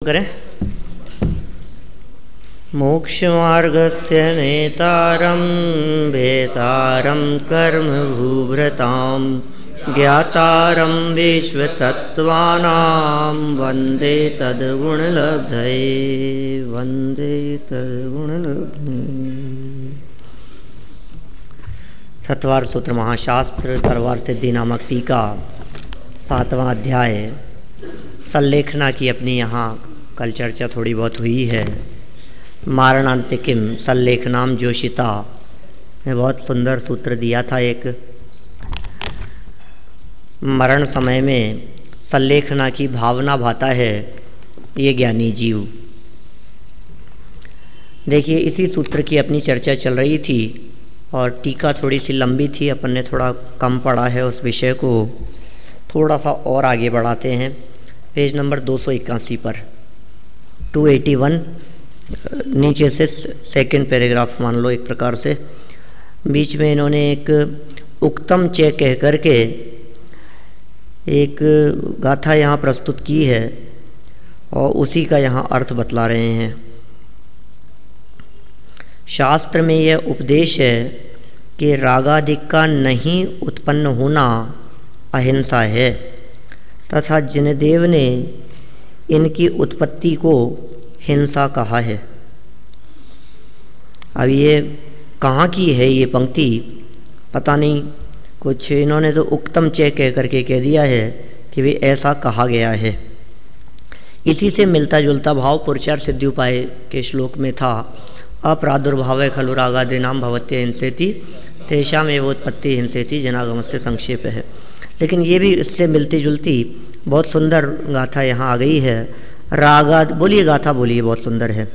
करें। मोक्षमार्गस्य नेतारं भेतारं कर्मभूभृतां ज्ञातारं विश्वतत्त्वानां वन्दे तद्गुणलब्धये वन्दे तद्गुणलब्धये। तत्वार सूत्र महाशास्त्र सर्वार सिद्धि नामक टीका 7वां अध्याय सल्लेखना की अपनी यहाँ कल चर्चा थोड़ी बहुत हुई है। मारणांतिकिम सल्लेखनाम जोशिता ने बहुत सुंदर सूत्र दिया था। एक मरण समय में सल्लेखना की भावना भाता है ये ज्ञानी जीव। देखिए इसी सूत्र की अपनी चर्चा चल रही थी और टीका थोड़ी सी लंबी थी, अपन ने थोड़ा कम पढ़ा है। उस विषय को थोड़ा सा और आगे बढ़ाते हैं। पेज नंबर 281 पर 281 नीचे से सेकंड पैराग्राफ मान लो एक प्रकार से। बीच में इन्होंने एक उक्तम च कह करके एक गाथा यहाँ प्रस्तुत की है और उसी का यहाँ अर्थ बतला रहे हैं। शास्त्र में यह उपदेश है कि रागादिक का नहीं उत्पन्न होना अहिंसा है तथा जिनदेव ने इनकी उत्पत्ति को हिंसा कहा है। अब ये कहाँ की है ये पंक्ति पता नहीं, कुछ इन्होंने तो उक्तम च कह करके कह दिया है कि वे ऐसा कहा गया है। इसी से मिलता जुलता भाव पुरुषार्थ सिद्धि उपाय के श्लोक में था। अप्रादुर्भाव खलु रागादीनां भवत्य हिंसेति तेषाम् एव उत्पत्ति हिंसेति जनागमस्य संक्षेप है। लेकिन ये भी इससे मिलती जुलती बहुत सुंदर गाथा यहाँ आ गई है। रागा बोलिए, गाथा बोलिए, बहुत सुंदर है।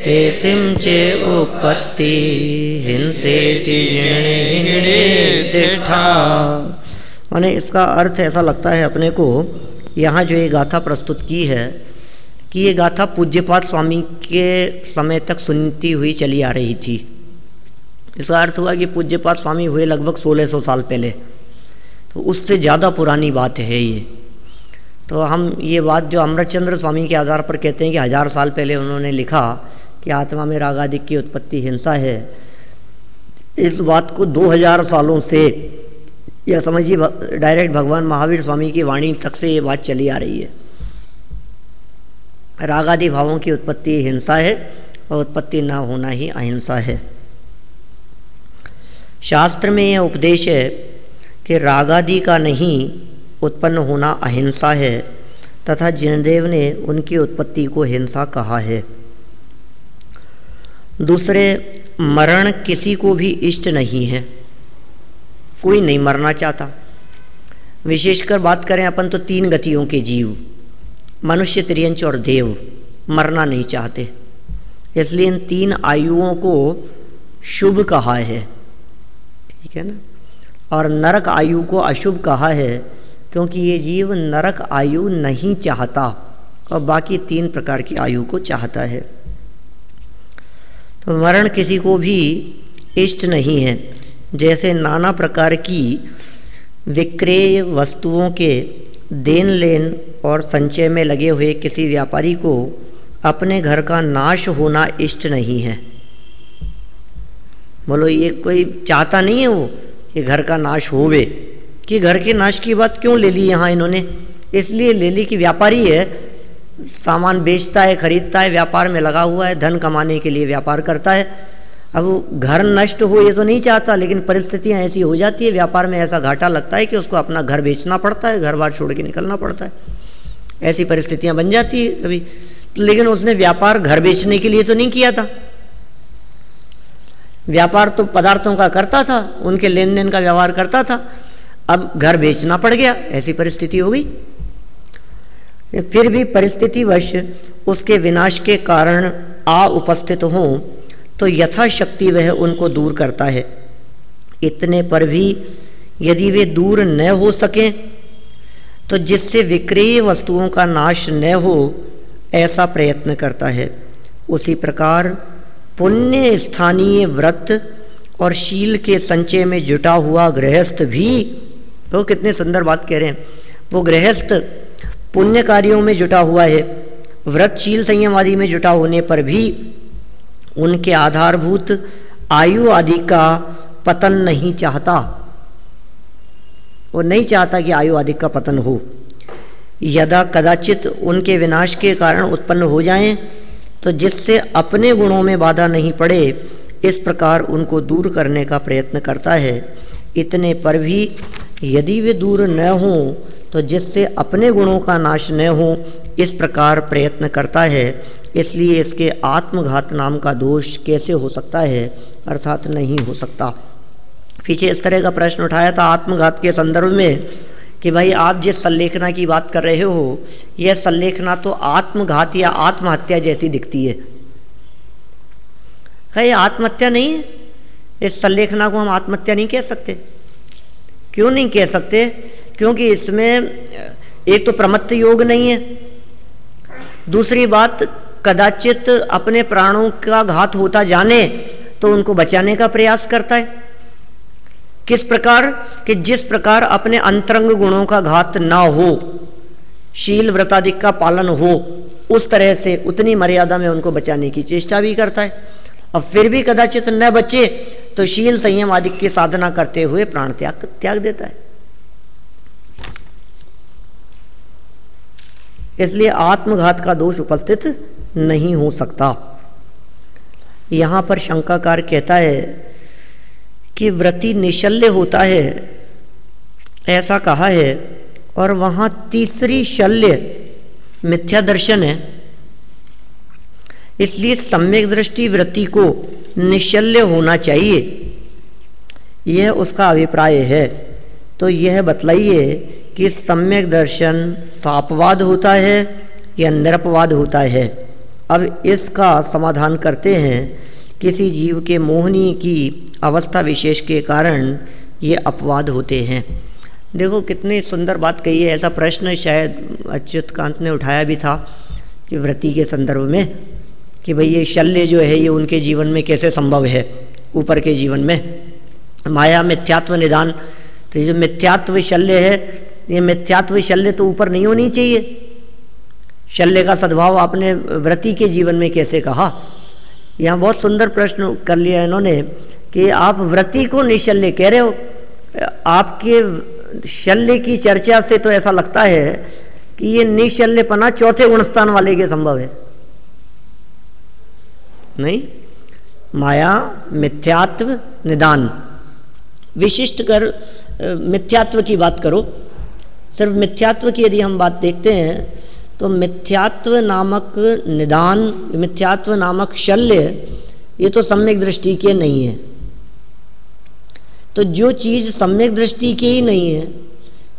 तेसिं चे उपपत्ति हिंसेति तिष्ठा। माने इसका अर्थ ऐसा लगता है अपने को यहाँ जो ये गाथा प्रस्तुत की है कि ये गाथा पूज्यपाद स्वामी के समय तक सुनती हुई चली आ रही थी। इसका अर्थ हुआ कि पूज्यपाद स्वामी हुए लगभग 1600 साल पहले, तो उससे ज़्यादा पुरानी बात है ये। तो हम ये बात जो अमृतचंद्र स्वामी के आधार पर कहते हैं कि 1000 साल पहले उन्होंने लिखा कि आत्मा में रागादिक की उत्पत्ति हिंसा है, इस बात को 2000 सालों से या समझिए डायरेक्ट भगवान महावीर स्वामी की वाणी तक से ये बात चली आ रही है। रागादि भावों की उत्पत्ति हिंसा है और उत्पत्ति न होना ही अहिंसा है। शास्त्र में यह उपदेश है कि रागादि का नहीं उत्पन्न होना अहिंसा है तथा जिनदेव ने उनकी उत्पत्ति को हिंसा कहा है। दूसरे, मरण किसी को भी इष्ट नहीं है, कोई नहीं मरना चाहता। विशेषकर बात करें अपन तो 3 गतियों के जीव, मनुष्य, तिर्यंच और देव, मरना नहीं चाहते। इसलिए इन 3 आयुओं को शुभ कहा है, ठीक है ना। और नरक आयु को अशुभ कहा है क्योंकि ये जीव नरक आयु नहीं चाहता और बाकी 3 प्रकार की आयु को चाहता है। तो मरण किसी को भी इष्ट नहीं है। जैसे नाना प्रकार की विक्रेय वस्तुओं के देन लेन और संचय में लगे हुए किसी व्यापारी को अपने घर का नाश होना इष्ट नहीं है। बोलो ये कोई चाहता नहीं है वो कि घर का नाश होवे, कि घर के नाश की बात क्यों ले ली यहाँ इन्होंने? इसलिए ले ली कि व्यापारी है, सामान बेचता है, खरीदता है, व्यापार में लगा हुआ है, धन कमाने के लिए व्यापार करता है। अब घर नष्ट हो ये तो नहीं चाहता, लेकिन परिस्थितियाँ ऐसी हो जाती है, व्यापार में ऐसा घाटा लगता है कि उसको अपना घर बेचना पड़ता है, घर बार छोड़ के निकलना पड़ता है। ऐसी परिस्थितियाँ बन जाती है कभी। लेकिन उसने व्यापार घर बेचने के लिए तो नहीं किया था, व्यापार तो पदार्थों का करता था, उनके लेन देन का व्यवहार करता था। अब घर बेचना पड़ गया, ऐसी परिस्थिति हो गई। फिर भी परिस्थितिवश उसके विनाश के कारण आ उपस्थित हों तो यथाशक्ति वह उनको दूर करता है। इतने पर भी यदि वे दूर न हो सकें तो जिससे विक्रेय वस्तुओं का नाश न हो ऐसा प्रयत्न करता है। उसी प्रकार पुण्य स्थानीय व्रत और शील के संचय में जुटा हुआ गृहस्थ भी, वो कितने सुंदर बात कह रहे हैं, वो गृहस्थ पुण्य कार्यों में जुटा हुआ है, व्रत शील संयम आदि में जुटा होने पर भी उनके आधारभूत आयु आदि का पतन नहीं चाहता। वो नहीं चाहता कि आयु आदि का पतन हो। यदा कदाचित उनके विनाश के कारण उत्पन्न हो जाएं तो जिससे अपने गुणों में बाधा नहीं पड़े, इस प्रकार उनको दूर करने का प्रयत्न करता है। इतने पर भी यदि वे दूर न हों तो जिससे अपने गुणों का नाश न हो, इस प्रकार प्रयत्न करता है। इसलिए इसके आत्मघात नाम का दोष कैसे हो सकता है, अर्थात नहीं हो सकता। पीछे इस तरह का प्रश्न उठाया था आत्मघात के संदर्भ में कि भाई आप जिस संलेखना की बात कर रहे हो, यह संलेखना तो आत्मघात या आत्महत्या जैसी दिखती है। क्या ये आत्महत्या नहीं है? इस संलेखना को हम आत्महत्या नहीं कह सकते। क्यों नहीं कह सकते? क्योंकि इसमें एक तो प्रमत्त योग नहीं है, दूसरी बात कदाचित अपने प्राणों का घात होता जाने तो उनको बचाने का प्रयास करता है। किस प्रकार कि जिस प्रकार अपने अंतरंग गुणों का घात ना हो, शील व्रतादि का पालन हो, उस तरह से उतनी मर्यादा में उनको बचाने की चेष्टा भी करता है। अब फिर भी कदाचित न बचे तो शील संयम आदि की साधना करते हुए प्राण त्याग देता है। इसलिए आत्मघात का दोष उपस्थित नहीं हो सकता। यहां पर शंकाकार कहता है कि व्रती निशल्य होता है, ऐसा कहा है, और वहां तीसरी शल्य मिथ्या दर्शन है। इसलिए सम्यक दृष्टि व्रती को निशल्य होना चाहिए, यह उसका अभिप्राय है। तो यह बतलाइए कि सम्यक दर्शन सापवाद होता है या निरपवाद होता है। अब इसका समाधान करते हैं। किसी जीव के मोहनी की अवस्था विशेष के कारण ये अपवाद होते हैं। देखो कितनी सुंदर बात कही है। ऐसा प्रश्न शायद अच्युत कांत ने उठाया भी था कि व्रती के संदर्भ में कि भाई ये शल्य जो है ये उनके जीवन में कैसे संभव है, ऊपर के जीवन में माया मिथ्यात्व निदान। तो ये जो मिथ्यात्व शल्य है, ये मिथ्यात्व शल्य तो ऊपर नहीं होनी चाहिए। शल्य का सद्भाव आपने व्रती के जीवन में कैसे कहा? यहाँ बहुत सुंदर प्रश्न कर लिया इन्होंने कि आप व्रती को निशल्य कह रहे हो। आपके शल्य की चर्चा से तो ऐसा लगता है कि ये निशल्यपना चौथे गुणस्थान वाले के संभव है। नहीं, माया मिथ्यात्व निदान, विशिष्ट कर मिथ्यात्व की बात करो। सिर्फ मिथ्यात्व की यदि हम बात देखते हैं तो मिथ्यात्व नामक निदान, मिथ्यात्व नामक शल्य, ये तो सम्यक दृष्टि के नहीं है। तो जो चीज सम्यक दृष्टि की ही नहीं है,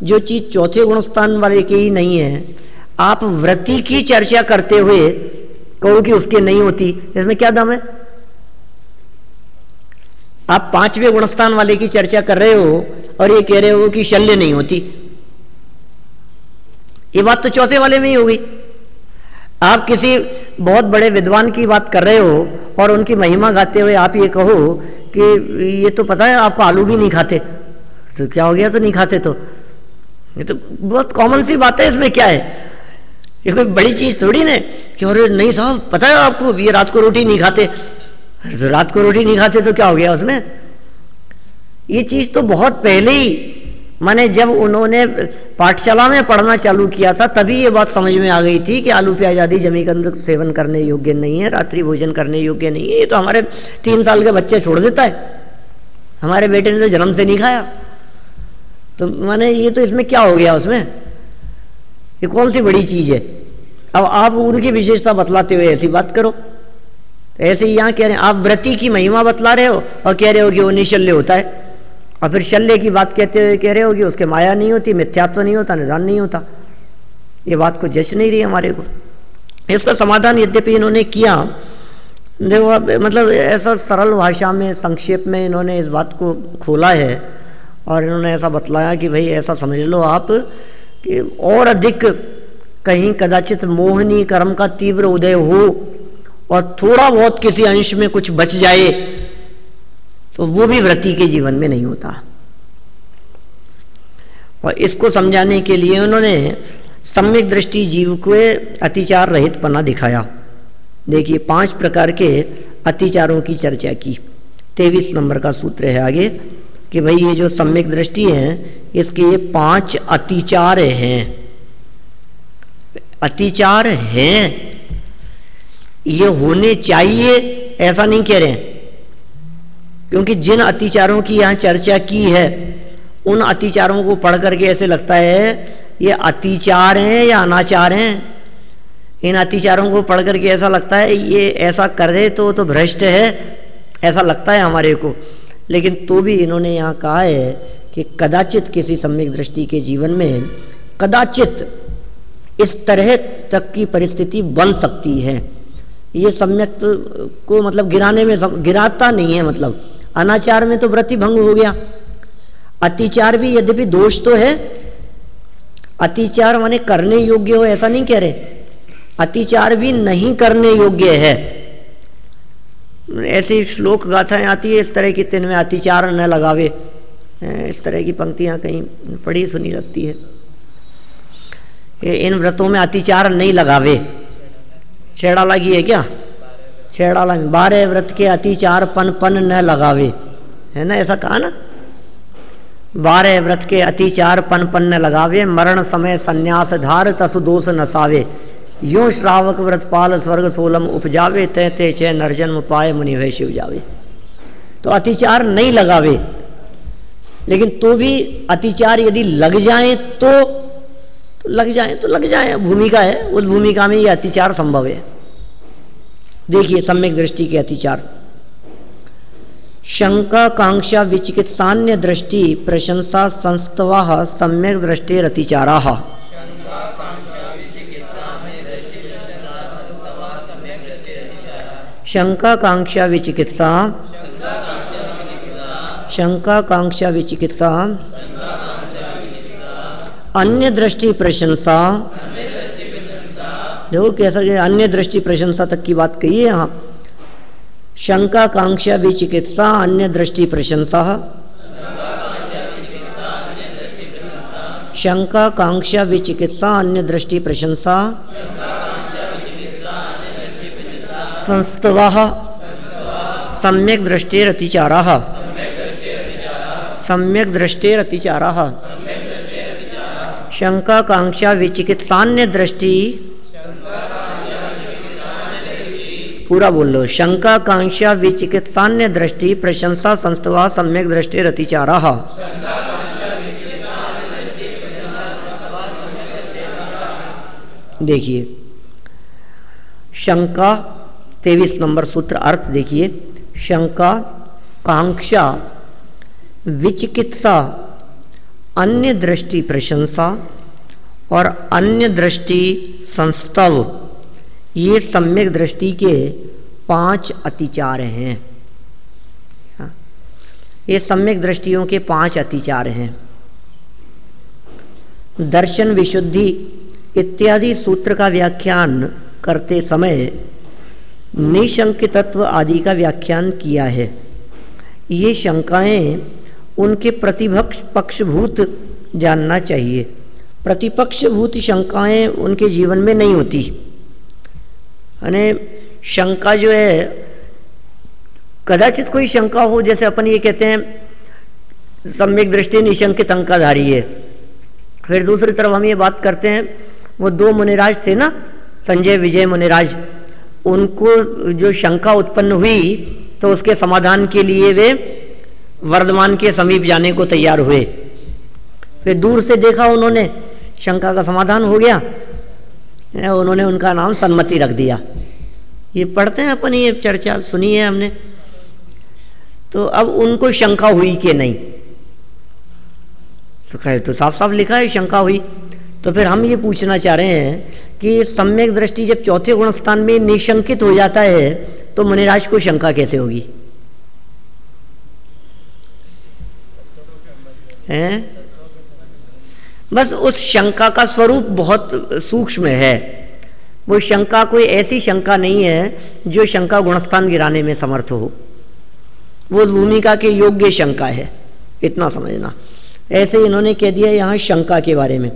जो चीज चौथे गुणस्थान वाले की ही नहीं है, आप व्रती की चर्चा करते हुए कहो कि उसके नहीं होती, इसमें क्या दम है? आप पांचवें गुणस्थान वाले की चर्चा कर रहे हो और ये कह रहे हो कि शल्य नहीं होती। ये बात तो चौथे वाले में ही होगी। आप किसी बहुत बड़े विद्वान की बात कर रहे हो और उनकी महिमा गाते हुए आप ये कहो कि ये तो पता है आपको आलू भी नहीं खाते, तो क्या हो गया? तो नहीं खाते तो ये तो बहुत कॉमन सी बात है, इसमें क्या है? ये कोई बड़ी चीज थोड़ी ना कि अरे नहीं साहब पता है आपको ये रात को रोटी नहीं खाते, तो रात को रोटी नहीं खाते तो क्या हो गया उसमें? ये चीज तो बहुत पहले ही, माने जब उन्होंने पाठशाला में पढ़ना चालू किया था तभी ये बात समझ में आ गई थी कि आलू प्याज आदि जमीकंद सेवन करने योग्य नहीं है, रात्रि भोजन करने योग्य नहीं है। ये तो हमारे 3 साल के बच्चे छोड़ देता है, हमारे बेटे ने तो जन्म से नहीं खाया। तो माने ये तो इसमें क्या हो गया? उसमें ये कौन सी बड़ी चीज है? अब आप उनकी विशेषता बतलाते हुए ऐसी बात करो। तो ऐसे ही यहाँ कह रहे हैं, आप व्रती की महिमा बतला रहे हो और कह रहे हो कि वो निशल्य होता है, और फिर शल्य की बात कहते हुए कह रहे हो कि उसके माया नहीं होती, मिथ्यात्व नहीं होता, निदान नहीं होता। ये बात को जच नहीं रही हमारे को। इसका समाधान यद्यपि इन्होंने किया, देखो मतलब ऐसा सरल भाषा में संक्षेप में इन्होंने इस बात को खोला है और इन्होंने ऐसा बतलाया कि भाई ऐसा समझ लो आप कि और अधिक कहीं कदाचित मोहनी कर्म का तीव्र उदय हो और थोड़ा बहुत किसी अंश में कुछ बच जाए तो वो भी व्रती के जीवन में नहीं होता। और इसको समझाने के लिए उन्होंने सम्यक दृष्टि जीव को अतिचार रहित पना दिखाया। देखिए 5 प्रकार के अतिचारों की चर्चा की। 23 नंबर का सूत्र है आगे कि भाई ये जो सम्यक दृष्टि है इसके ये 5 अतिचार हैं। अतिचार हैं, ये होने चाहिए ऐसा नहीं कह रहे हैं, क्योंकि जिन अतिचारों की यहाँ चर्चा की है उन अतिचारों को पढ़ करके ऐसे लगता है ये अतिचार हैं या अनाचार हैं। इन अतिचारों को पढ़ करके ऐसा लगता है ये ऐसा कर दे तो भ्रष्ट है, ऐसा लगता है हमारे को। लेकिन तो भी इन्होंने यहाँ कहा है कि कदाचित किसी सम्यक दृष्टि के जीवन में कदाचित इस तरह तक की परिस्थिति बन सकती है। ये सम्यक को मतलब गिराने में गिराता नहीं है, मतलब अनाचार में तो व्रति भंग हो गया। अतिचार भी यद्यपि दोष तो है, अतिचार माने करने योग्य हो ऐसा नहीं कह रहे, अतिचार भी नहीं करने योग्य है। ऐसी श्लोक गाथाएं आती है इस तरह की, तिन में अतिचार न लगावे, इस तरह की पंक्तियां कहीं पढ़ी सुनी लगती है। इन व्रतों में अतिचार नहीं लगावे, छेड़ा लगी है क्या? छेड़ा लगी 12 व्रत के अतिचार पन न लगावे, है ना, ऐसा कहा ना। 12 व्रत के अतिचार पन न लगावे, मरण समय संन्यास धार तसु दोष नसावे, यूं श्रावक व्रतपाल स्वर्ग सोलम उपजावे, ते चे नरजन्म पाए मुनि भय शिव जावे। तो अतिचार नहीं लगावे, लेकिन तो भी अतिचार यदि लग जाए तो लग जाए, भूमिका है, उस भूमिका में ये अतिचार संभव है। देखिए सम्यक दृष्टि के अतिचार, शंका कांक्षा विचिकित्सान्य दृष्टि प्रशंसा संस्तवाः सम्यक दृष्टेर अतिचाराः। शंका कांक्षा विचिकित्सा, शंका कांक्षा विचिकित्सा, अन्य दृष्टि प्रशंसा। देखो कैसा अन्य दृष्टि प्रशंसा तक की बात कही है यहाँ। शंका कांक्षा विचिकित्सा अन्य दृष्टि प्रशंसा, शंका कांक्षा विचिकित्सा अन्य दृष्टि प्रशंसा, संस्तवाः सम्यक दृष्टेर अतिचाराः, सम्यक दृष्टेर अतिचाराः। शंका कांक्षा विचिकित्सान्य दृष्टि, पूरा बोल लो, शंका कांक्षा विचिकित्सान्य दृष्टि प्रशंसा संस्तवा सम्यक दृष्टेर अतिचाराः। देखिए शंका 23 नंबर सूत्र अर्थ देखिए, शंका कांक्षा विचिकित्सा अन्य दृष्टि प्रशंसा और अन्य दृष्टि संस्तव, ये सम्यक दृष्टि के 5 अतिचार हैं। ये सम्यक दृष्टियों के 5 अतिचार हैं। दर्शन विशुद्धि इत्यादि सूत्र का व्याख्यान करते समय निशंकितत्व आदि का व्याख्यान किया है। ये शंकाएं उनके प्रतिपक्ष पक्षभूत जानना चाहिए। प्रतिपक्षभूत शंकाएं उनके जीवन में नहीं होती। यानी शंका जो है, कदाचित कोई शंका हो, जैसे अपन ये कहते हैं सम्यक दृष्टि निशंकित अंकाधारी है। फिर दूसरी तरफ हम ये बात करते हैं, वो 2 मुनिराज थे ना, संजय विजय मुनिराज, उनको जो शंका उत्पन्न हुई तो उसके समाधान के लिए वे वर्धमान के समीप जाने को तैयार हुए। फिर दूर से देखा उन्होंने, शंका का समाधान हो गया, उन्होंने उनका नाम सन्मति रख दिया। ये पढ़ते हैं अपन, ये चर्चा सुनी है हमने। तो अब उनको शंका हुई कि नहीं, तो खैर तो साफ साफ लिखा है शंका हुई। तो फिर हम ये पूछना चाह रहे हैं कि सम्यक दृष्टि जब चौथे गुण स्थान में निशंकित हो जाता है तो मुनिराज को शंका कैसे होगी? हैं? बस उस शंका का स्वरूप बहुत सूक्ष्म है। वो शंका कोई ऐसी शंका नहीं है जो शंका गुणस्थान गिराने में समर्थ हो। वो उस भूमिका के योग्य शंका है, इतना समझना। ऐसे इन्होंने कह दिया यहाँ शंका के बारे में।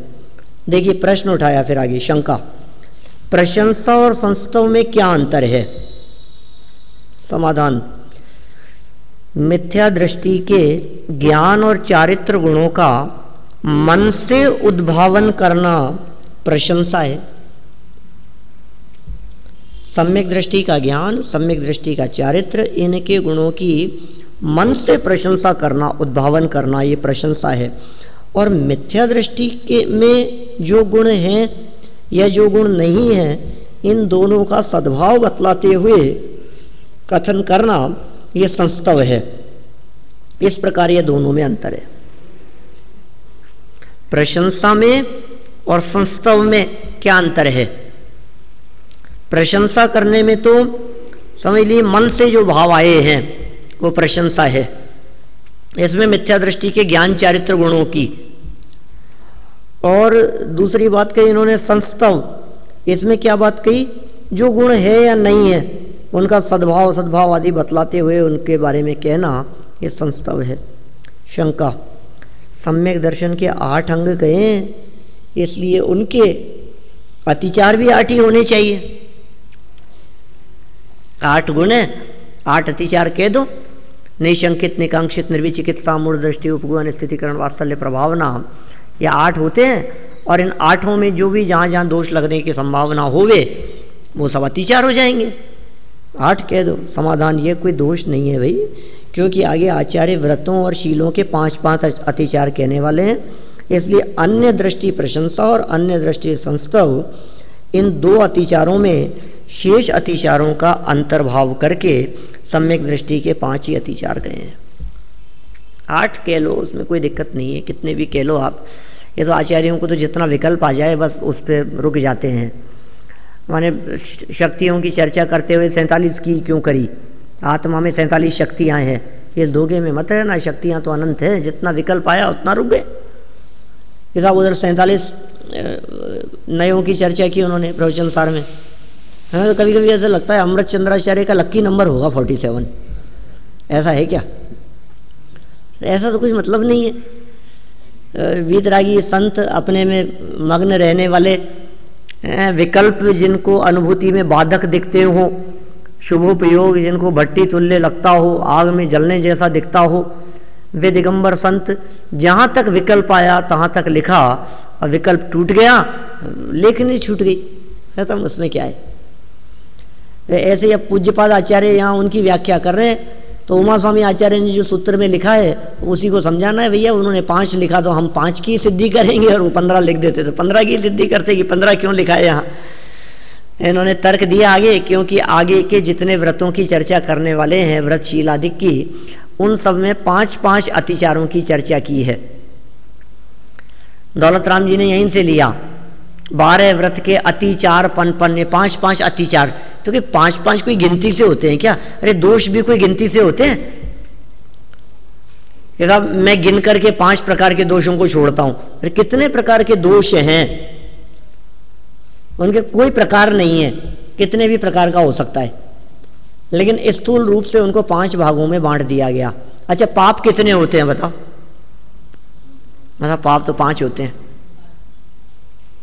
देखिए प्रश्न उठाया फिर आगे, शंका, प्रशंसा और संस्तव में क्या अंतर है? समाधान, मिथ्या दृष्टि के ज्ञान और चारित्र गुणों का मन से उद्भावन करना प्रशंसा है। सम्यक दृष्टि का ज्ञान, सम्यक दृष्टि का चारित्र, इनके गुणों की मन से प्रशंसा करना, उद्भावन करना, ये प्रशंसा है। और मिथ्या दृष्टि के में जो गुण हैं या जो गुण नहीं हैं, इन दोनों का सद्भाव बतलाते हुए कथन करना, ये संस्तव है। इस प्रकार ये दोनों में अंतर है। प्रशंसा में और संस्तव में क्या अंतर है? प्रशंसा करने में तो समझ लीजिए मन से जो भाव आए हैं वो प्रशंसा है। इसमें मिथ्या दृष्टि के ज्ञान चारित्र गुणों की। और दूसरी बात कही इन्होंने संस्तव, इसमें क्या बात कही? जो गुण है या नहीं है उनका सद्भाव सद्भाव आदि बतलाते हुए उनके बारे में कहना, ये संस्तव है। शंका, सम्यक दर्शन के 8 अंग कहे, इसलिए उनके अतिचार भी 8 ही होने चाहिए। 8 गुण है, 8 अतिचार कह दो। निशंकित, निकांक्षित, निर्विचिकित्सा, मूढ़ दृष्टि, उपगुण, स्थितिकरण, वात्सल्य, प्रभावना, ये 8 होते हैं। और इन 8 में जो भी जहाँ जहाँ दोष लगने की संभावना होवे वो सब अतिचार हो जाएंगे। 8 कह दो। समाधान, ये कोई दोष नहीं है भाई, क्योंकि आगे आचार्य व्रतों और शीलों के 5 अतिचार कहने वाले हैं। इसलिए अन्य दृष्टि प्रशंसा और अन्य दृष्टि संस्तव, इन 2 अतिचारों में शेष अतिचारों का अंतर्भाव करके सम्यक दृष्टि के 5 ही अतिचार गए हैं। 8 कह लो, उसमें कोई दिक्कत नहीं है, कितने भी कह लो आप। ये तो आचार्यों को तो जितना विकल्प आ जाए बस उस पर रुक जाते हैं। माने शक्तियों की चर्चा करते हुए 47 की क्यों करी? आत्मा में 47 शक्तियाँ हैं, इस धोखे में मत रहना। शक्तियाँ तो अनंत है, जितना विकल्प आया उतना रुक गए। ये साहब उधर 47 नयों की चर्चा की उन्होंने प्रवचन सार में। हमें तो कभी कभी ऐसा लगता है अमृत चंद्राचार्य का लक्की नंबर होगा 47। ऐसा है क्या? ऐसा तो कुछ मतलब नहीं है। वीतरागी संत, अपने में मग्न रहने वाले, विकल्प जिनको अनुभूति में बाधक दिखते हो, शुभोपयोग जिनको भट्टी तुल्य लगता हो, आग में जलने जैसा दिखता हो, वे दिगंबर संत, जहाँ तक विकल्प आया तहाँ तक लिखा, और विकल्प टूट गया लेखनी छूट गई, खत्म, उसमें क्या है। ऐसे अब पूज्यपाद आचार्य यहाँ उनकी व्याख्या कर रहे हैं, तो उमा स्वामी आचार्य ने जो सूत्र में लिखा है उसी को समझाना है। भैया उन्होंने 5 लिखा तो हम 5 की सिद्धि करेंगे, और वो 15 लिख देते तो 15 की सिद्धि करते कि 15 क्यों लिखा है यहाँ। इन्होंने तर्क दिया आगे, क्योंकि आगे के जितने व्रतों की चर्चा करने वाले हैं, व्रतशील आदि की, उन सब में 5 अतिचारों की चर्चा की है। दौलत राम जी ने यहीं से लिया, 12 व्रत के अतिचार पन 5 अतिचार। तो कि 5 कोई गिनती से होते हैं क्या? अरे दोष भी कोई गिनती से होते हैं? ये साहब मैं गिन करके 5 प्रकार के दोषों को छोड़ता हूं, अरे कितने प्रकार के दोष हैं? उनके कोई प्रकार नहीं है, कितने भी प्रकार का हो सकता है, लेकिन स्थूल रूप से उनको 5 भागों में बांट दिया गया। अच्छा, पाप कितने होते हैं बताओ? मतलब पाप तो 5 होते हैं,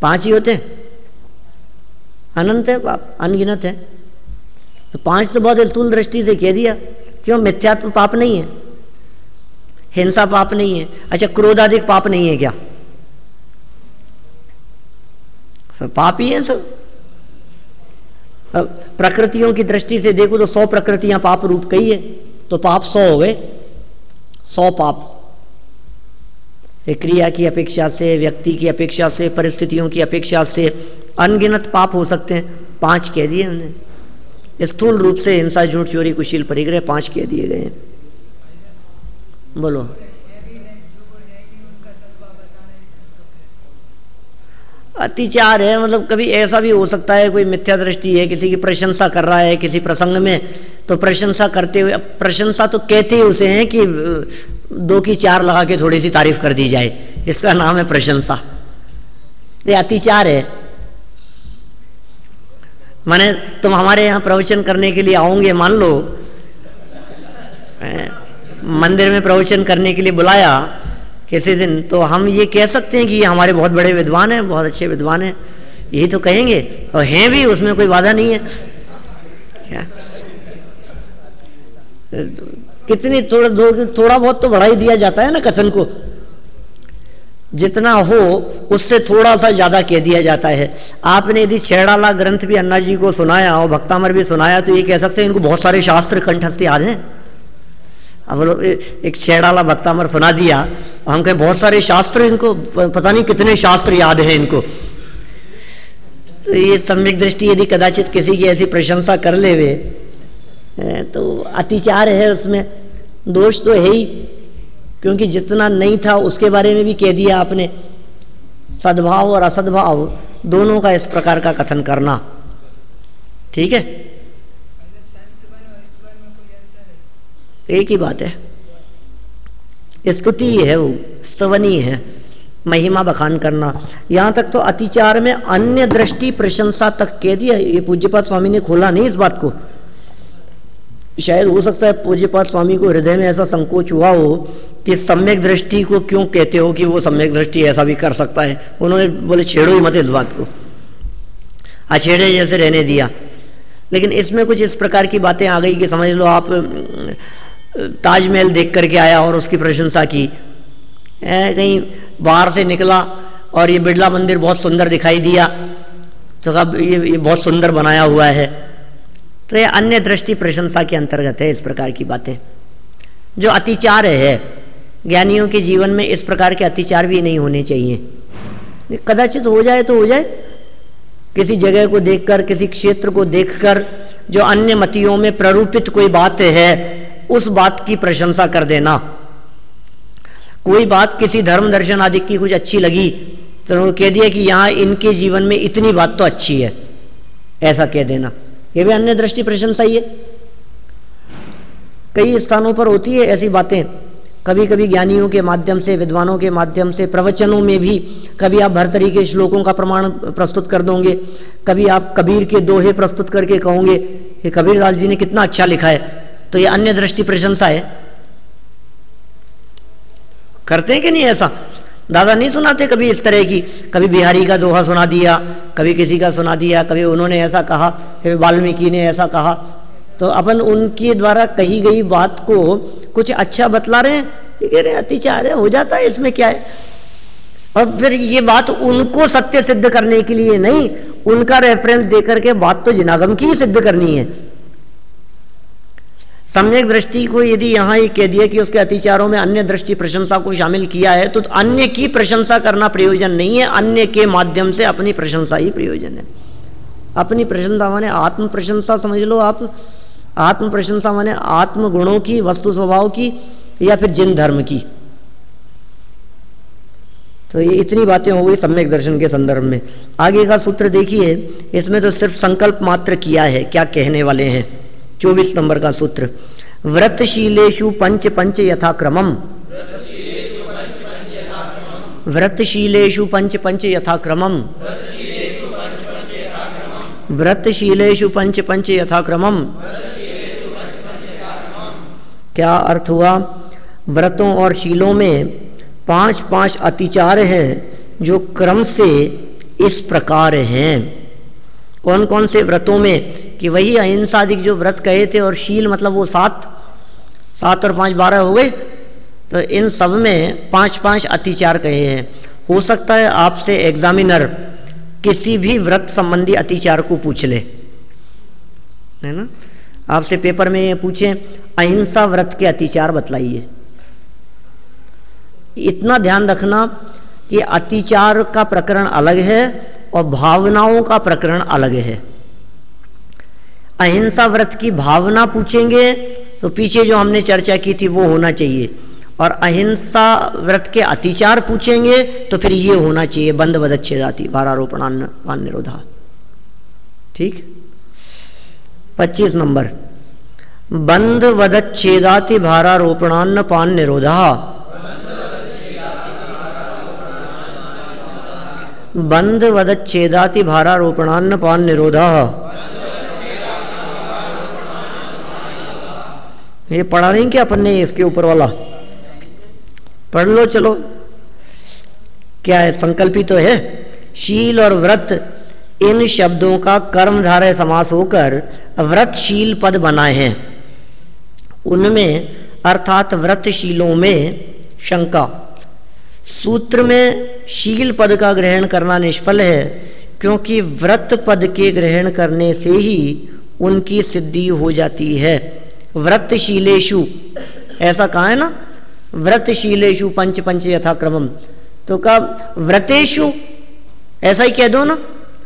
5 ही होते हैं, अनंत है पाप, अनगिनत है। तो 5 तो बहुत स्थूल दृष्टि से कह दिया। क्यों? मिथ्यात्व पाप नहीं है, हिंसा पाप नहीं है। अच्छा, क्रोधाधिक पाप नहीं है क्या? सब पाप ही है सब। अब प्रकृतियों की दृष्टि से देखो तो 100 प्रकृतियां पाप रूप कही है, तो पाप 100 हो गए। 100 पाप क्रिया की अपेक्षा से, व्यक्ति की अपेक्षा से, परिस्थितियों की अपेक्षा से अनगिनत पाप हो सकते हैं। 5 कह दिए उन्होंने। स्थूल रूप से हिंसा, झूठ, चोरी, कुशील, परिग्रह 5 कह दिए गए। बोलो। अतिचार है, मतलब कभी ऐसा भी हो सकता है कोई मिथ्या दृष्टि है, किसी की प्रशंसा कर रहा है किसी प्रसंग में, तो प्रशंसा करते हुए, प्रशंसा तो कहते ही उसे हैं कि 2 की 4 लगा के थोड़ी सी तारीफ कर दी जाए, इसका नाम है प्रशंसा। ये अतिचार है। माने तुम हमारे यहाँ प्रवचन करने के लिए आओगे, मान लो मंदिर में प्रवचन करने के लिए बुलाया किसी दिन, तो हम ये कह सकते हैं कि ये हमारे बहुत बड़े विद्वान हैं, बहुत अच्छे विद्वान हैं, यही तो कहेंगे, और हैं भी, उसमें कोई बाधा नहीं है क्या? कितनी थोड़ा बहुत तो बढ़ा ही दिया जाता है ना कथन को, जितना हो उससे थोड़ा सा ज्यादा कह दिया जाता है। आपने यदि छेड़ाला ग्रंथ भी अन्ना जी को सुनाया और भक्तामर भी सुनाया तो ये कह सकते हैं इनको बहुत सारे शास्त्र कंठस्थ याद हैं। अब एक छेड़ाला भक्तामर सुना दिया, हम कहें बहुत सारे शास्त्र, इनको पता नहीं कितने शास्त्र याद हैं इनको। तो ये सम्यक दृष्टि यदि कदाचित किसी की ऐसी प्रशंसा कर ले वे तो अतिचार है, उसमें दोष तो है ही, क्योंकि जितना नहीं था उसके बारे में भी कह दिया आपने। सद्भाव और असद्भाव दोनों का इस प्रकार का कथन करना ठीक है, एक ही बात है, स्तुति है, वो स्तवनी है, महिमा बखान करना। यहां तक तो अतिचार में अन्य दृष्टि प्रशंसा तक कह दिया। ये पूज्यपाद स्वामी ने खोला नहीं इस बात को, शायद हो सकता है पूज्यपाद स्वामी को हृदय में ऐसा संकोच हुआ हो कि सम्यक दृष्टि को क्यों कहते हो कि वो सम्यक दृष्टि ऐसा भी कर सकता है। उन्होंने बोले छेड़ो ही मत इस बात को, अछेड़े जैसे रहने दिया। लेकिन इसमें कुछ इस प्रकार की बातें आ गई कि समझ लो आप ताजमहल देख करके आया और उसकी प्रशंसा की, कहीं बाहर से निकला और ये बिड़ला मंदिर बहुत सुंदर दिखाई दिया तो सब ये बहुत सुंदर बनाया हुआ है, तो ये अन्य दृष्टि प्रशंसा के अंतर्गत है। इस प्रकार की बातें जो अतिचार है, ज्ञानियों के जीवन में इस प्रकार के अतिचार भी नहीं होने चाहिए। कदाचित हो जाए तो हो जाए, किसी जगह को देखकर, किसी क्षेत्र को देखकर जो अन्य मतियों में प्ररूपित कोई बात है उस बात की प्रशंसा कर देना। कोई बात किसी धर्म दर्शन आदि की कुछ अच्छी लगी तो उन्होंने कह दिया कि यहाँ इनके जीवन में इतनी बात तो अच्छी है, ऐसा कह देना, ये भी अन्य दृष्टि प्रशंसा ही है। कई स्थानों पर होती है ऐसी बातें, कभी कभी ज्ञानियों के माध्यम से, विद्वानों के माध्यम से, प्रवचनों में भी कभी आप भरतरी के श्लोकों का प्रमाण प्रस्तुत कर दोगे, कभी आप कबीर के दोहे प्रस्तुत करके कहोगे कि कबीरदास जी ने कितना अच्छा लिखा है, तो ये अन्य दृष्टि प्रशंसा है। करते हैं कि नहीं ऐसा? दादा नहीं सुनाते कभी इस तरह की, कभी बिहारी का दोहा सुना दिया, कभी किसी का सुना दिया, कभी उन्होंने ऐसा कहा, फिर वाल्मीकि ने ऐसा कहा, तो अपन उनके द्वारा कही गई बात को कुछ अच्छा बतला रहे हैं, ये कह रहे हैं अतिचार है, हो जाता है, इसमें क्या है। और फिर ये बात उनको सत्य सिद्ध करने के लिए नहीं, उनका रेफरेंस देकर के बात तो जिनागम की ही सिद्ध करनी है। सम्यक दृष्टि को यदि यहाँ ही कह दिया कि उसके अतिचारों में अन्य दृष्टि प्रशंसा को शामिल किया है तो अन्य की प्रशंसा करना प्रयोजन नहीं है, अन्य के माध्यम से अपनी प्रशंसा ही प्रयोजन है। अपनी प्रशंसा माने आत्म प्रशंसा समझ लो आप, आत्म प्रशंसा माने आत्म गुणों की, वस्तु स्वभाव की, या फिर जिन धर्म की। तो ये इतनी बातें हो गई सम्यक दर्शन के संदर्भ में। आगे का सूत्र देखिए, इसमें तो सिर्फ संकल्प मात्र किया है, क्या कहने वाले हैं। 24 नंबर का सूत्र, व्रतशीलेषु पंच पंच यथाक्रमम, व्रतशीलेषु पंच पंच यथाक्रमम, व्रतशीलेषु पंच पंच यथाक्रमम। क्या अर्थ हुआ? व्रतों और शीलों में 5-5 अतिचार हैं जो क्रम से इस प्रकार हैं। कौन कौन से व्रतों में? कि वही अहिंसादिक जो व्रत कहे थे, और शील मतलब वो 7 और 5 12 हो गए, तो इन सब में 5-5 अतिचार कहे हैं। हो सकता है आपसे एग्जामिनर किसी भी व्रत संबंधी अतिचार को पूछ ले, है ना, आपसे पेपर में ये पूछे अहिंसा व्रत के अतिचार बतलाइए। इतना ध्यान रखना कि अतिचार का प्रकरण अलग है और भावनाओं का प्रकरण अलग है। अहिंसा व्रत की भावना पूछेंगे तो पीछे जो हमने चर्चा की थी वो होना चाहिए, और अहिंसा व्रत के अतिचार पूछेंगे तो फिर ये होना चाहिए, बंद वदच्छेदाति भारारोपणान्न पान निरोधा। ठीक। 25 नंबर, बंद वदच्छेदाति भारारोपणान्न पान निरोधा। बंद वदच्छेदाति भारारोपणान्न पान निरोधा। ये पढ़ा नहीं क्या अपन ने, इसके ऊपर वाला पढ़ लो। चलो क्या है, संकल्पित तो है। शील और व्रत इन शब्दों का कर्मधारय समास होकर व्रतशील पद बनाए हैं। उनमें अर्थात व्रतशीलों में शंका। सूत्र में शील पद का ग्रहण करना निष्फल है, क्योंकि व्रत पद के ग्रहण करने से ही उनकी सिद्धि हो जाती है। व्रतशीलेषु ऐसा कहा है ना, व्रतशीलेषु पंच पंच यथाक्रमम, तो कहा व्रतेषु ऐसा ही कह दो ना।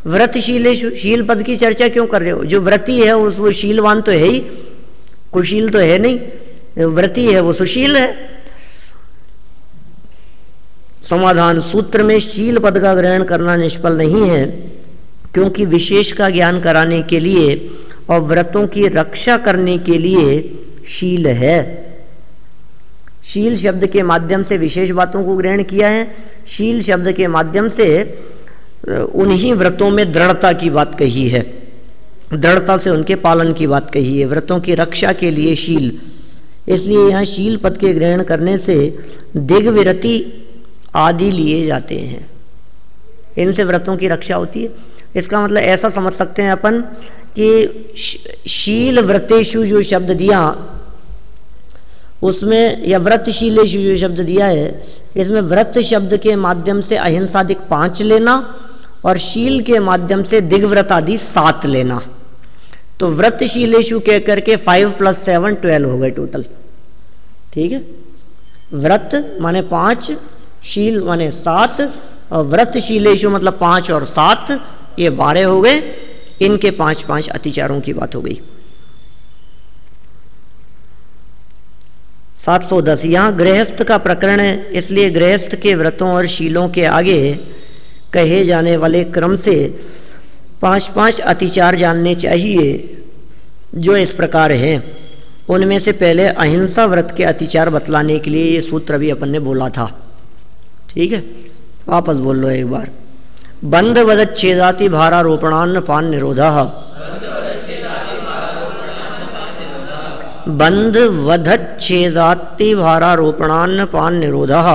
व्रतशीलेषु शील पद की चर्चा क्यों कर रहे हो? जो व्रती है वो शीलवान तो है ही, कुशील तो है नहीं, व्रती है वो सुशील है। समाधान, सूत्र में शील पद का ग्रहण करना निष्फल नहीं है, क्योंकि विशेष का ज्ञान कराने के लिए और व्रतों की रक्षा करने के लिए शील है। शील शब्द के माध्यम से विशेष बातों को ग्रहण किया है। शील शब्द के माध्यम से उन्हीं व्रतों में दृढ़ता की बात कही है, दृढ़ता से उनके पालन की बात कही है, व्रतों की रक्षा के लिए शील। इसलिए यहाँ शील पद के ग्रहण करने से दिग्विरति आदि लिए जाते हैं, इनसे व्रतों की रक्षा होती है। इसका मतलब ऐसा समझ सकते हैं अपन कि शील व्रतेषु जो शब्द दिया उसमें, या व्रतशीलेषु जो शब्द दिया है, इसमें व्रत शब्द के माध्यम से अहिंसादिक 5 लेना और शील के माध्यम से दिग्व्रत आदि 7 लेना। तो व्रतशीलेषु कह करके 5 + 7 12 हो गए टोटल। ठीक है, व्रत माने 5, शील माने 7, और व्रतशीलेषु मतलब 5 और 7, ये 12 हो गए। इनके 5-5 अतिचारों की बात हो गई। 710 यहाँ गृहस्थ का प्रकरण है, इसलिए गृहस्थ के व्रतों और शीलों के आगे कहे जाने वाले क्रम से 5-5 अतिचार जानने चाहिए, जो इस प्रकार हैं। उनमें से पहले अहिंसा व्रत के अतिचार बतलाने के लिए ये सूत्र भी अपन ने बोला था। ठीक है, वापस बोल लो एक बार। बंध वदच्छेदाति भारारोपणान्न पान निरोधः। बंध वधच्छेदाति भारारोपणान्न पान निरोधः।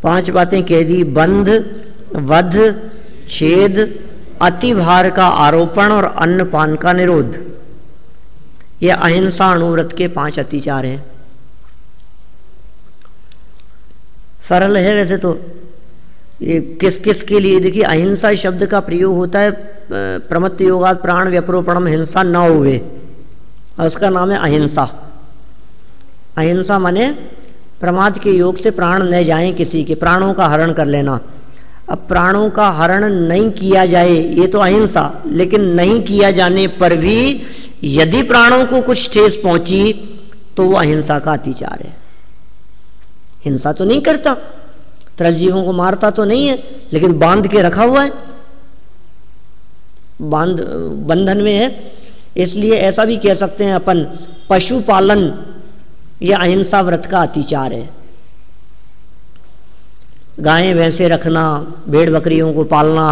5 बातें कह दी। बंध, वध, छेद, अतिभार का आरोपण और अन्नपान का निरोध, ये अहिंसा अणुव्रत के 5 अतिचार हैं। सरल है वैसे तो। ये किस किस के लिए, देखिए अहिंसा शब्द का प्रयोग होता है प्रमत्त योगात् प्राण व्यपरोपणम हिंसा न होवे, और उसका नाम है अहिंसा। अहिंसा माने प्रमाद के योग से प्राण न जाएं किसी के, प्राणों का हरण कर लेना। अब प्राणों का हरण नहीं किया जाए ये तो अहिंसा, लेकिन नहीं किया जाने पर भी यदि प्राणों को कुछ ठेस पहुंची तो वो अहिंसा का अतिचार है। हिंसा तो नहीं करता, तरल जीवों को मारता तो नहीं है, लेकिन बांध के रखा हुआ है, बंधन में है। इसलिए ऐसा भी कह सकते हैं अपन, पशुपालन यह अहिंसा व्रत का अतिचार है। गायें भैंसे रखना, भेड़ बकरियों को पालना,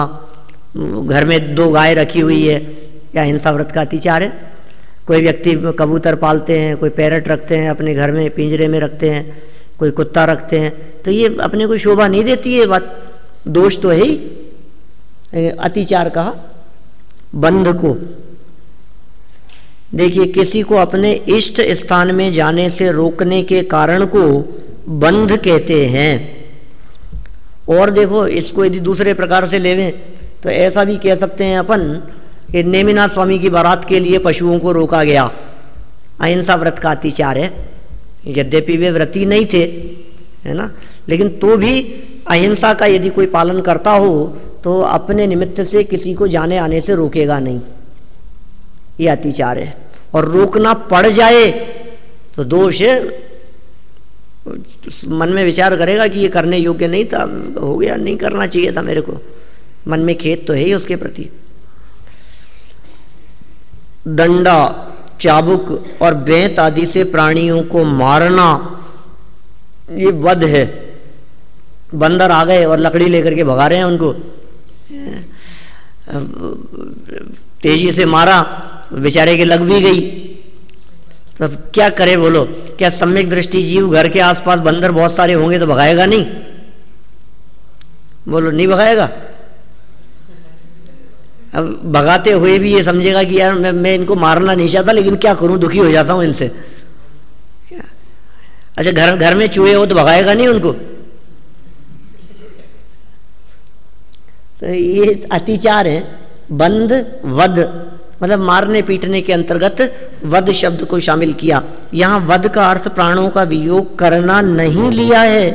घर में 2 गाय रखी हुई है, यह अहिंसा व्रत का अतिचार है। कोई व्यक्ति कबूतर पालते हैं, कोई पैरट रखते हैं अपने घर में, पिंजरे में रखते हैं, कोई कुत्ता रखते हैं, तो ये अपने को शोभा नहीं देती है बात, दोष तो है ही। अतिचार कहा बंध को। देखिए किसी को अपने इष्ट स्थान में जाने से रोकने के कारण को बंध कहते हैं। और देखो इसको यदि दूसरे प्रकार से लेवें तो ऐसा भी कह सकते हैं अपन कि नेमिनाथ स्वामी की बारात के लिए पशुओं को रोका गया, अहिंसा व्रत का अतिचार है। यद्यपि वे व्रती नहीं थे, है ना, लेकिन तो भी अहिंसा का यदि कोई पालन करता हो तो अपने निमित्त से किसी को जाने आने से रोकेगा नहीं, ये अतिचार है। और रोकना पड़ जाए तो दोष है, मन में विचार करेगा कि ये करने योग्य नहीं था, हो गया, नहीं करना चाहिए था मेरे को, मन में खेद तो है ही उसके प्रति। दंडा, चाबुक और बेंत आदि से प्राणियों को मारना ये वध है। बंदर आ गए और लकड़ी लेकर के भगा रहे हैं उनको, तेजी से मारा बेचारे के लग भी गई। तो अब क्या करे बोलो? क्या सम्यक दृष्टि जीव घर के आसपास बंदर बहुत सारे होंगे तो भगाएगा नहीं? बोलो नहीं भगाएगा। अब भगाते हुए भी ये समझेगा कि यार मैं इनको मारना नहीं चाहता, लेकिन क्या करूं, दुखी हो जाता हूं इनसे। अच्छा, घर में चूहे हो तो भगाएगा नहीं उनको? तो ये अतिचार है। बंध वध मतलब मारने पीटने के अंतर्गत वध शब्द को शामिल किया। यहां वध का अर्थ प्राणों का वियोग करना नहीं लिया है,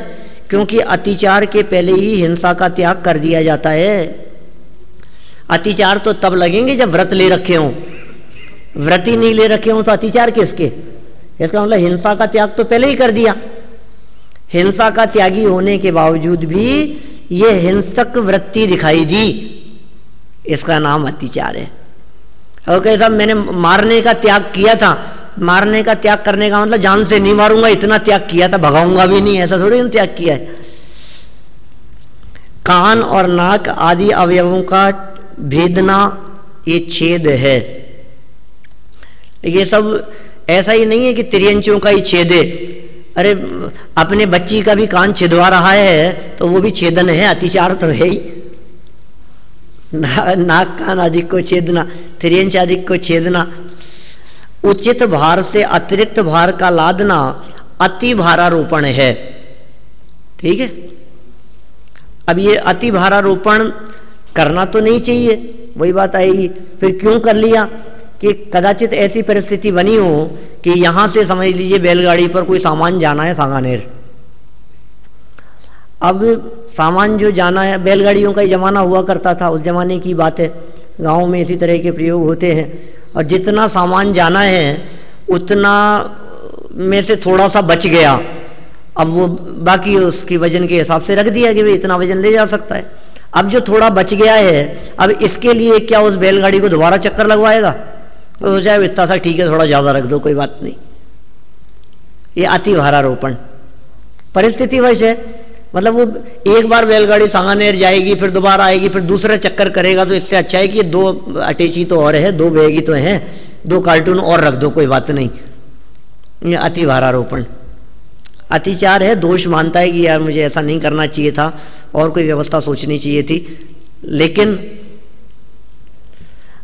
क्योंकि अतिचार के पहले ही हिंसा का त्याग कर दिया जाता है। अतिचार तो तब लगेंगे जब व्रत ले रखे हों, व्रत ही नहीं ले रखे हों तो अतिचार किसके? इसका मतलब हिंसा का त्याग तो पहले ही कर दिया। हिंसा का त्यागी होने के बावजूद भी ये हिंसक वृत्ति दिखाई दी, इसका नाम अतिचार है। और कैसा, मैंने मारने का त्याग किया था। मारने का त्याग करने का मतलब जान से नहीं मारूंगा इतना त्याग किया था, भगाऊंगा भी नहीं, ऐसा थोड़ी त्याग किया है। कान और नाक आदि अवयवों का भेदना ये छेद है। ये सब ऐसा ही नहीं है कि त्रियंचों का ही छेद है। अरे अपने बच्ची का भी कान छिदवा रहा है तो वो भी छेदन है, अतिचार तो है ही। नाक कान आदि को छेदना, त्रियंच आदि को छेदना। उचित भार से अतिरिक्त भार का लादना अति भारारोपण है। ठीक है, अब ये अति भारारोपण करना तो नहीं चाहिए, वही बात आएगी। फिर क्यों कर लिया? कि कदाचित ऐसी परिस्थिति बनी हो कि यहां से समझ लीजिए बैलगाड़ी पर कोई सामान जाना है सांगानेर। अब सामान जो जाना है, बैलगाड़ियों का ही जमाना हुआ करता था, उस जमाने की बात है, गाँव में इसी तरह के प्रयोग होते हैं। और जितना सामान जाना है उतना में से थोड़ा सा बच गया, अब वो बाकी उसकी वजन के हिसाब से रख दिया कि भाई इतना वजन ले जा सकता है। अब जो थोड़ा बच गया है, अब इसके लिए क्या उस बैलगाड़ी को दोबारा चक्कर लगवाएगा? तो हो जाए इतना सा ठीक है, थोड़ा ज़्यादा रख दो, कोई बात नहीं। ये अति भारारोपण परिस्थिति वश है। मतलब वो एक बार बैलगाड़ी सांगानेर जाएगी, फिर दोबारा आएगी, फिर दूसरा चक्कर करेगा, तो इससे अच्छा है कि ये 2 अटैची तो और है, 2 बैगी तो हैं, 2 कार्टून और रख दो, कोई बात नहीं। ये अति भारारोपण अतिचार है। दोष मानता है कि यार मुझे ऐसा नहीं करना चाहिए था और कोई व्यवस्था सोचनी चाहिए थी। लेकिन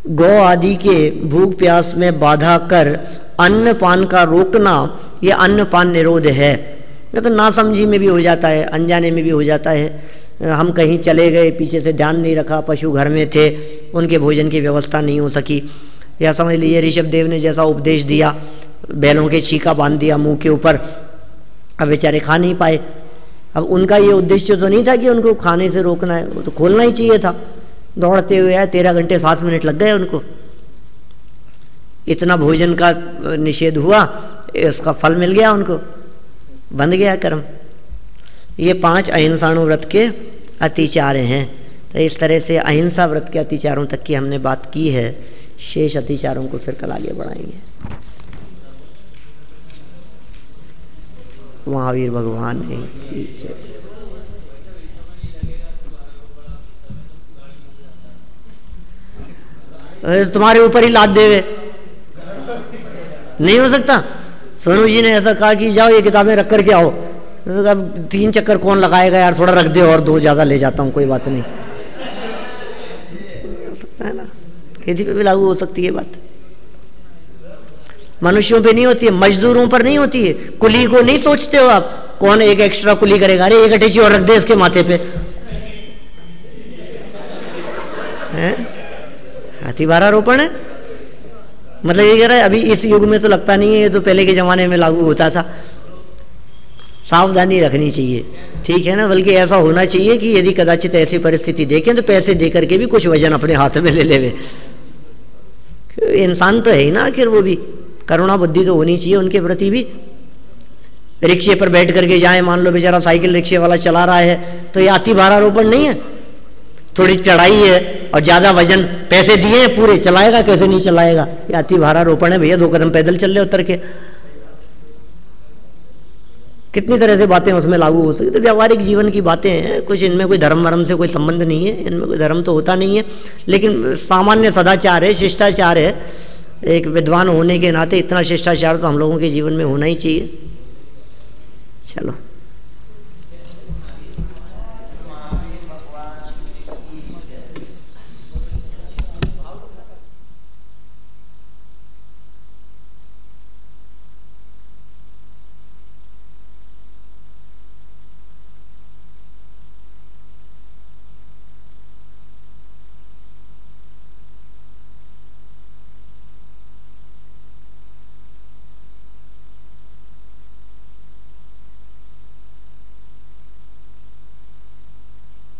गौ आदि के भूख प्यास में बाधा कर अन्न पान का रोकना, यह अन्न पान निरोध है। ये तो नासमझी में भी हो जाता है, अनजाने में भी हो जाता है। हम कहीं चले गए, पीछे से ध्यान नहीं रखा, पशु घर में थे, उनके भोजन की व्यवस्था नहीं हो सकी, या समझ लीजिए ऋषभ देव ने जैसा उपदेश दिया, बैलों के छीका बांध दिया मुंह के ऊपर, अब बेचारे खा नहीं पाए। अब उनका ये उद्देश्य तो नहीं था कि उनको खाने से रोकना है, वो तो खोलना ही चाहिए था। दौड़ते हुए आए, 13 घंटे 7 मिनट लग गए उनको। इतना भोजन का निषेध हुआ, इसका फल मिल गया उनको, बंध गया कर्म। ये 5 अहिंसाणु व्रत के अतिचार हैं। तो इस तरह से अहिंसा व्रत के अतिचारों तक की हमने बात की है। शेष अतिचारों को फिर कल आगे बढ़ाएंगे। महावीर भगवान ने तुम्हारे ऊपर ही लाद देवे, नहीं हो सकता। सोनू जी ने ऐसा कहा कि जाओ ये किताबें रख कर के आओ। अब 3 चक्कर कौन लगाएगा यार, थोड़ा रख दे और 2 ज़्यादा ले जाता हूँ, कोई बात नहीं। है ना, खेती पे भी लागू हो सकती है बात। मनुष्यों पे नहीं होती है, मजदूरों पर नहीं होती है। कुली को नहीं सोचते हो आप, कौन एक एक्स्ट्रा कुली करेगा? अरे 1 अटैची और रख दे इसके माथे पे, अति भारारोपण है। मतलब ये कह रहा है अभी इस युग में तो लगता नहीं है, ये तो पहले के जमाने में लागू होता था। सावधानी रखनी चाहिए, ठीक है ना। बल्कि ऐसा होना चाहिए कि यदि कदाचित ऐसी परिस्थिति देखें तो पैसे दे करके भी कुछ वजन अपने हाथ में ले लेवे। इंसान तो है ही ना आखिर, वो भी करुणा बुद्धि तो होनी चाहिए उनके प्रति भी। रिक्शे पर बैठ करके जाए, मान लो बेचारा साइकिल रिक्शे वाला चला रहा है, तो ये अति भारारोपण नहीं है? थोड़ी चढ़ाई है और ज्यादा वजन, पैसे दिए हैं पूरे, चलाएगा कैसे नहीं चलाएगा? ये अति भारारोपण है भैया। 2 कदम पैदल चल रहे उतर के, कितनी तरह से बातें उसमें लागू हो सकती। तो व्यावहारिक जीवन की बातें हैं, कुछ इनमें कोई धर्म वरम से कोई संबंध नहीं है, इनमें कोई धर्म तो होता नहीं है, लेकिन सामान्य सदाचार है, शिष्टाचार है। एक विद्वान होने के नाते इतना शिष्टाचार तो हम लोगों के जीवन में होना ही चाहिए। चलो।